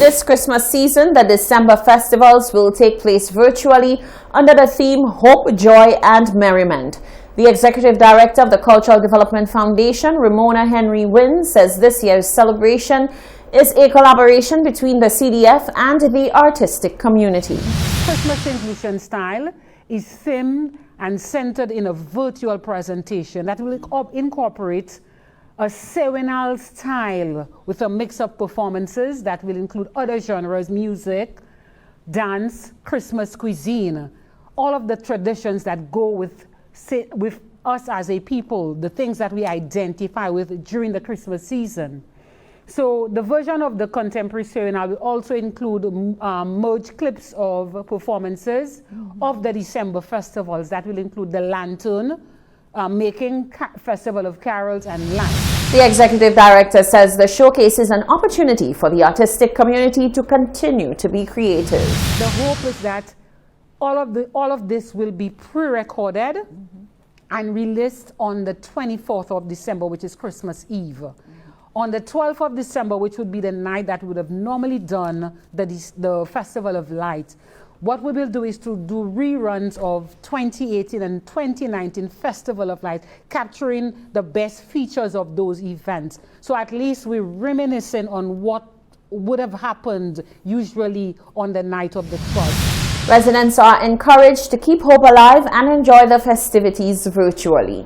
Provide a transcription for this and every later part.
This Christmas season, the December festivals will take place virtually under the theme Hope, Joy and Merriment. The Executive Director of the Cultural Development Foundation, Ramona Henry Wynn, says this year's celebration is a collaboration between the CDF and the artistic community. Christmas Inclusion Style is themed and centered in a virtual presentation that will incorporate a serenal style with a mix of performances that will include other genres, music, dance, Christmas cuisine, all of the traditions that go with us as a people, the things that we identify with during the Christmas season. So the version of the contemporary serenal will also include merged clips of performances of the December festivals that will include the lantern, making Festival of Carols and lights. The Executive Director says the showcase is an opportunity for the artistic community to continue to be creative. The hope is that all of this will be pre-recorded and released on the 24th of December, which is Christmas Eve. On the 12th of December, which would be the night that we would have normally done the Festival of Light, what we will do is to do reruns of 2018 and 2019 Festival of Light, capturing the best features of those events. So at least we're reminiscing on what would have happened usually on the night of the 12th. Residents are encouraged to keep hope alive and enjoy the festivities virtually.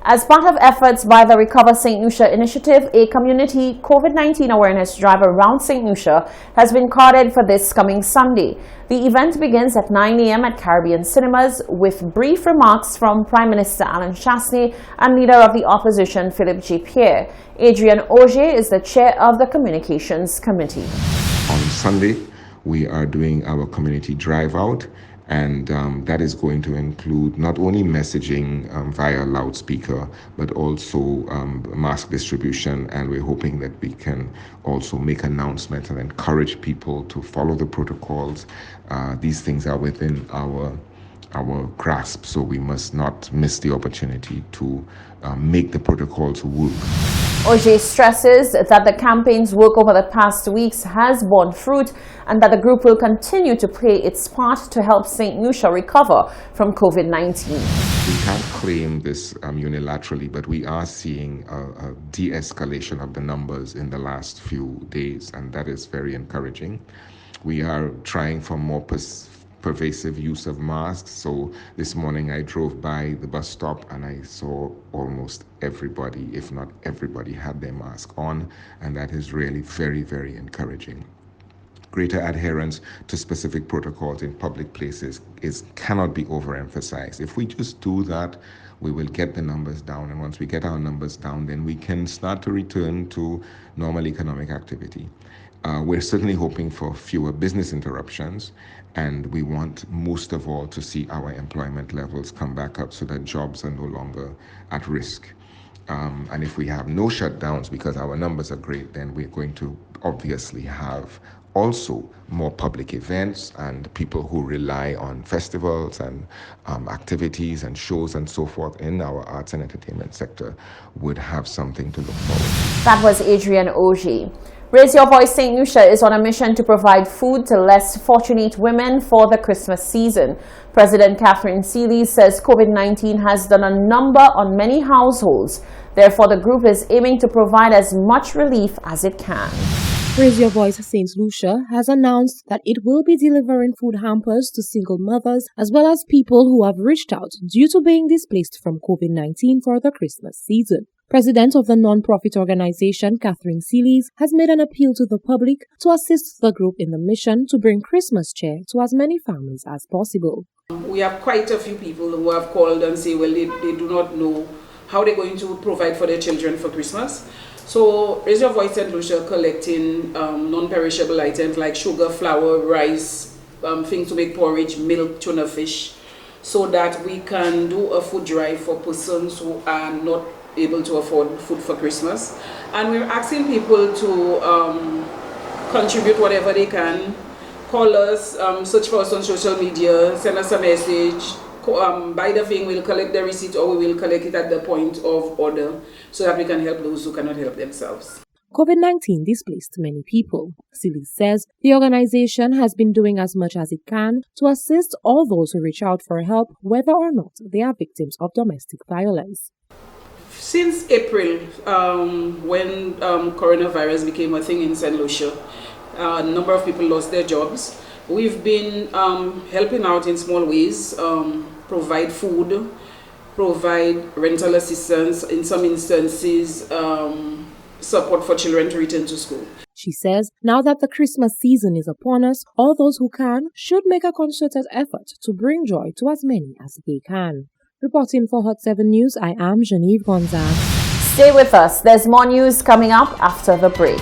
As part of efforts by the Recover St. Lucia initiative, a community COVID-19 awareness drive around St. Lucia has been carted for this coming Sunday. The event begins at 9 a.m. at Caribbean Cinemas with brief remarks from Prime Minister Alan Chasney and Leader of the Opposition Philip J. Pierre. Adrian Auger is the chair of the Communications Committee. On Sunday, we are doing our community drive out. And that is going to include not only messaging via loudspeaker, but also mask distribution. And we're hoping that we can also make announcements and encourage people to follow the protocols. These things are within our grasp, so we must not miss the opportunity to make the protocols work. Auger stresses that the campaign's work over the past weeks has borne fruit and that the group will continue to play its part to help St. Lucia recover from COVID-19. We can't claim this unilaterally, but we are seeing a de-escalation of the numbers in the last few days, and that is very encouraging. We are trying for more pervasive use of masks. So this morning I drove by the bus stop and I saw almost everybody, if not everybody, had their mask on, and that is really very, very encouraging. Greater adherence to specific protocols in public places cannot be overemphasized. If we just do that, we will get the numbers down, and once we get our numbers down, then we can start to return to normal economic activity. We're certainly hoping for fewer business interruptions, and we want most of all to see our employment levels come back up so that jobs are no longer at risk. And if we have no shutdowns because our numbers are great, then we're going to obviously have also more public events, and people who rely on festivals and activities and shows and so forth in our arts and entertainment sector would have something to look forward to. That was Adrian Auger. Raise Your Voice St. Lucia is on a mission to provide food to less fortunate women for the Christmas season. President Catherine Seeley says COVID-19 has done a number on many households. Therefore, the group is aiming to provide as much relief as it can. Raise Your Voice St. Lucia has announced that it will be delivering food hampers to single mothers as well as people who have reached out due to being displaced from COVID-19 for the Christmas season. President of the non-profit organization, Catherine Seeley, has made an appeal to the public to assist the group in the mission to bring Christmas cheer to as many families as possible. We have quite a few people who have called and say, well, they do not know how they're going to provide for their children for Christmas. So Raise Your Voice St. Lucia collecting non-perishable items like sugar, flour, rice, things to make porridge, milk, tuna fish, so that we can do a food drive for persons who are not able to afford food for Christmas. And we're asking people to contribute whatever they can. Call us, search for us on social media, send us a message, buy the thing, we'll collect the receipt, or we will collect it at the point of order so that we can help those who cannot help themselves. COVID-19 displaced many people. Celie says the organization has been doing as much as it can to assist all those who reach out for help, whether or not they are victims of domestic violence. Since April, when coronavirus became a thing in St. Lucia, a number of people lost their jobs. We've been helping out in small ways, provide food, provide rental assistance, in some instances, support for children to return to school. She says now that the Christmas season is upon us, all those who can should make a concerted effort to bring joy to as many as they can. Reporting for Hot 7 News, I am Genevieve Gonzalez. Stay with us. There's more news coming up after the break.